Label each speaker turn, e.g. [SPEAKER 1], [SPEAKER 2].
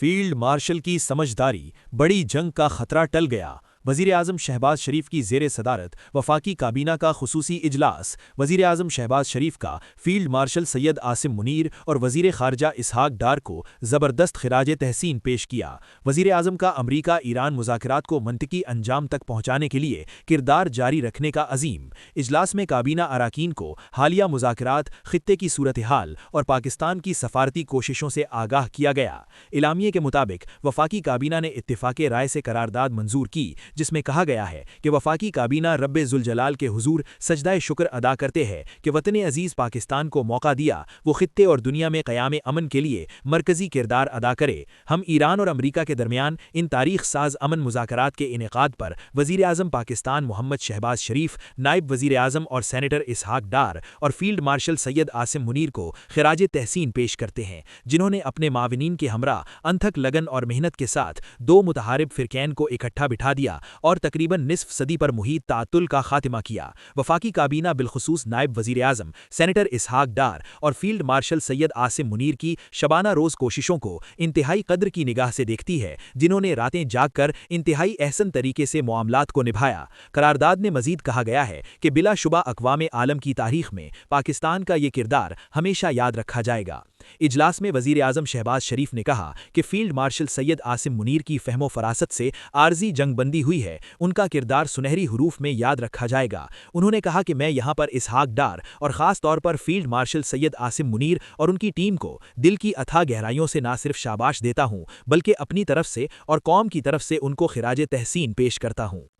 [SPEAKER 1] Field marshal کی سمجھداری، بڑی جنگ کا خطرہ ٹل گیا۔ وزیر اعظم شہباز شریف کی زیر صدارت وفاقی کابینہ کا خصوصی اجلاس۔ وزیر اعظم شہباز شریف کا فیلڈ مارشل سید عاصم منیر اور وزیر خارجہ اسحاق ڈار کو زبردست خراج تحسین پیش کیا۔ وزیر اعظم کا امریکہ ایران مذاکرات کو منطقی انجام تک پہنچانے کے لیے کردار جاری رکھنے کا عزیم۔ اجلاس میں کابینہ اراکین کو حالیہ مذاکرات، خطے کی صورتحال اور پاکستان کی سفارتی کوششوں سے آگاہ کیا گیا۔ اعلامیے کے مطابق وفاقی کابینہ نے اتفاق رائے سے قرارداد منظور کی، جس میں کہا گیا ہے کہ وفاقی کابینہ رب ذوالجلال کے حضور سجدہ شکر ادا کرتے ہیں کہ وطن عزیز پاکستان کو موقع دیا وہ خطے اور دنیا میں قیام امن کے لیے مرکزی کردار ادا کرے۔ ہم ایران اور امریکہ کے درمیان ان تاریخ ساز امن مذاکرات کے انعقاد پر وزیر اعظم پاکستان محمد شہباز شریف، نائب وزیر اعظم اور سینیٹر اسحاق ڈار اور فیلڈ مارشل سید عاصم منیر کو خراج تحسین پیش کرتے ہیں، جنہوں نے اپنے معاونین کے ہمراہ انتھک لگن اور محنت کے ساتھ دو متحارب فرقین کو اکٹھا بٹھا دیا اور تقریباً نصف صدی پر محیط تعطل کا خاتمہ کیا۔ وفاقی کابینہ بالخصوص نائب وزیر اعظم سینیٹر اسحاق ڈار اور فیلڈ مارشل سید عاصم منیر کی شبانہ روز کوششوں کو انتہائی قدر کی نگاہ سے دیکھتی ہے، جنہوں نے راتیں جاگ کر انتہائی احسن طریقے سے معاملات کو نبھایا۔ قرارداد میں مزید کہا گیا ہے کہ بلا شبہ اقوام عالم کی تاریخ میں پاکستان کا یہ کردار ہمیشہ یاد رکھا جائے گا۔ اجلاس میں وزیر اعظم شہباز شریف نے کہا کہ فیلڈ مارشل سید عاصم منیر کی فہم و فراست سے عارضی جنگ بندی ہوئی ہے، ان کا کردار سنہری حروف میں یاد رکھا جائے گا۔ انہوں نے کہا کہ میں یہاں پر اسحاق ڈار اور خاص طور پر فیلڈ مارشل سید عاصم منیر اور ان کی ٹیم کو دل کی اتھاہ گہرائیوں سے نہ صرف شاباش دیتا ہوں بلکہ اپنی طرف سے اور قوم کی طرف سے ان کو خراج تحسین پیش کرتا ہوں۔